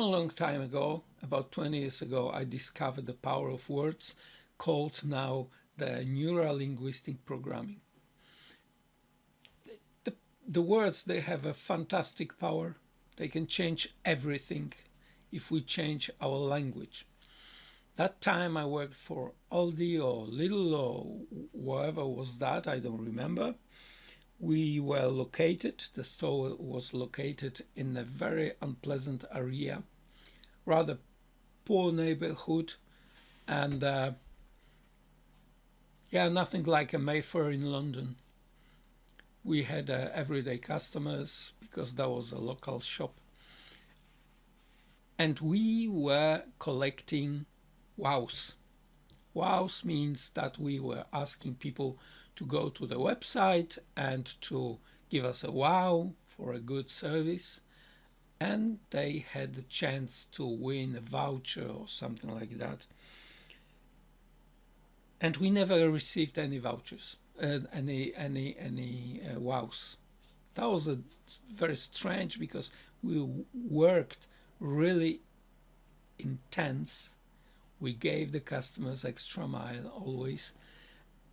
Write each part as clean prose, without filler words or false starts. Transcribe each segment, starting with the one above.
long time ago, about 20 years ago, I discovered the power of words, called now the Neuro Linguistic Programming. The words, they have a fantastic power. They can change everything if we change our language. That time I worked for Aldi or Lidl or wherever was that, I don't remember. We were located, the store was located in a very unpleasant area, rather poor neighborhood, and nothing like a Mayfair in London. We had everyday customers because that was a local shop. And we were collecting wows. Wows means that we were asking people to go to the website and to give us a wow for a good service, and they had the chance to win a voucher or something like that. And we never received any vouchers, any wows. That was very strange because we worked really intense. We gave the customers extra mile always,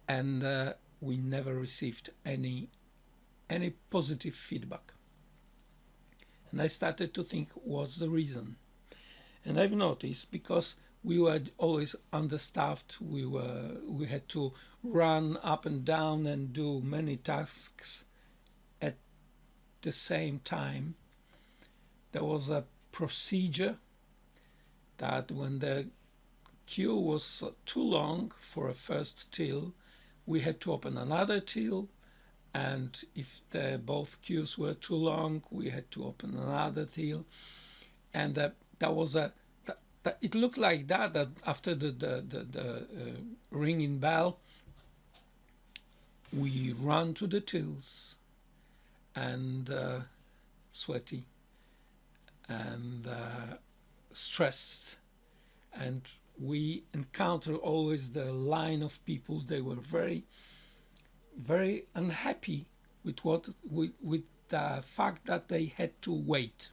and we never received any positive feedback. And I started to think, what's the reason? And I've noticed because we were always understaffed. We had to run up and down and do many tasks at the same time. There was a procedure that when the queue was too long for a first till, we had to open another till, and if both queues were too long, we had to open another till, and that was it looked like that after the ringing bell, we run to the tills, and sweaty and stressed, and we encounter always the line of people. They were very, very unhappy with the fact that they had to wait.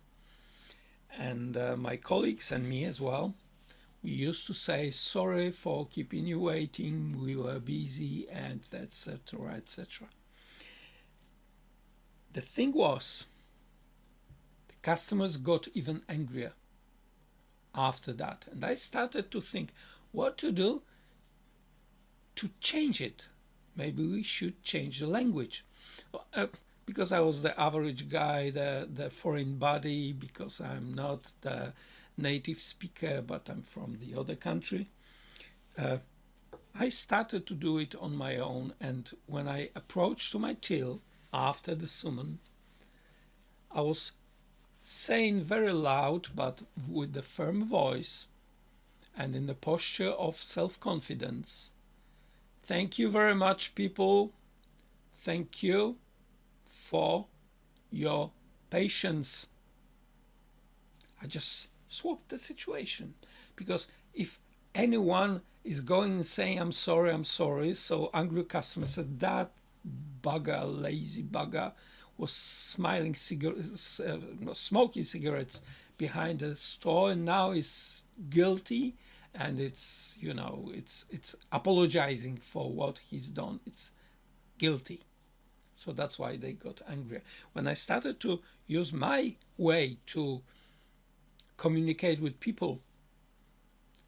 And my colleagues and me as well, we used to say, sorry for keeping you waiting, we were busy, and etc., etc. The thing was, the customers got even angrier after that, and I started to think what to do to change it. Maybe we should change the language, because I was the average guy, the foreign body, because I'm not the native speaker, but I'm from the other country. I started to do it on my own, and when I approached to my till after the summon, I was saying very loud, but with the firm voice and in the posture of self-confidence, thank you very much, people. Thank you for your patience. I just swapped the situation, because if anyone is going and saying I'm sorry, so angry customer said, that bugger, lazy bugger, was smoking cigarettes behind the store, and now is guilty, and it's apologizing for what he's done. It's guilty. So that's why they got angry. When I started to use my way to communicate with people,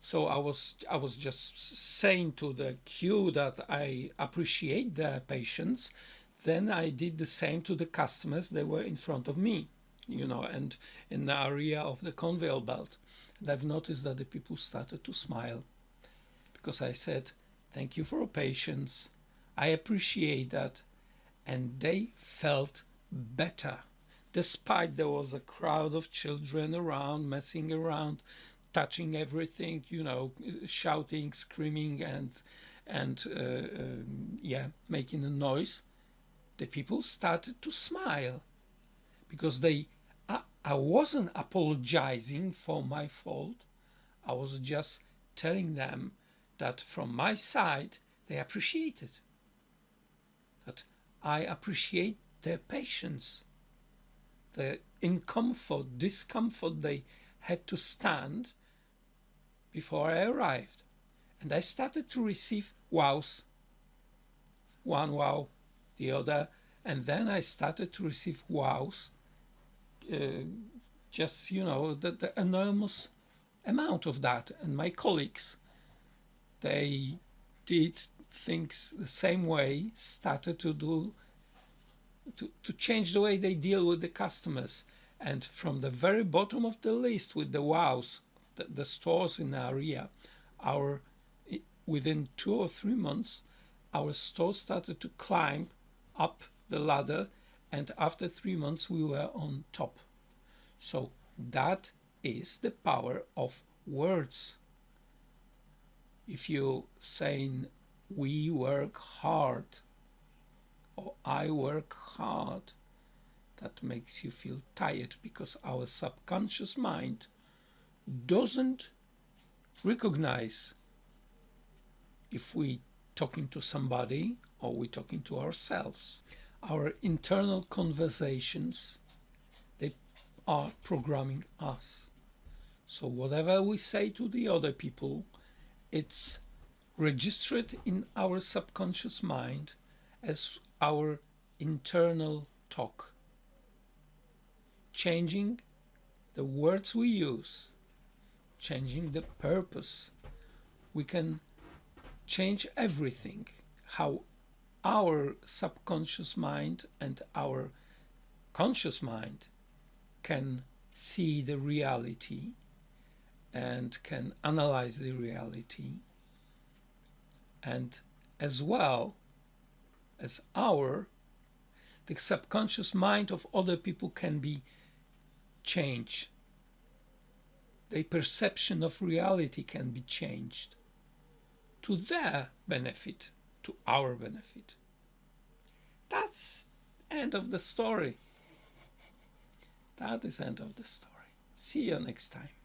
so I was just saying to the queue that I appreciate their patience. Then I did the same to the customers. They were in front of me, and in the area of the conveyor belt. And I've noticed that the people started to smile, because I said, thank you for your patience. I appreciate that. And they felt better, despite there was a crowd of children around, messing around, touching everything, shouting, screaming, and making a noise. The people started to smile, because I wasn't apologizing for my fault. I was just telling them that from my side, they appreciate it. That I appreciate their patience, the discomfort they had to stand before I arrived. And I started to receive wows. One wow, the other. And then I started to receive wows. Just, the enormous amount of that. And my colleagues, they did things the same way, started to change the way they deal with the customers. And from the very bottom of the list with the wows, the stores in the area, within 2 or 3 months, our store started to climb up the ladder, and after 3 months we were on top. So that is the power of words. If you saying we work hard or I work hard, that makes you feel tired, because our subconscious mind doesn't recognize if we talking to somebody or we talking to ourselves. Our internal conversations, they are programming us. So whatever we say to the other people, it's registered in our subconscious mind as our internal talk. Changing the words we use, changing the purpose, we can change everything. How our subconscious mind and our conscious mind can see the reality and can analyze the reality, and as well as the subconscious mind of other people can be changed. The perception of reality can be changed to their benefit, to our benefit. That's end of the story. That is end of the story. See you next time.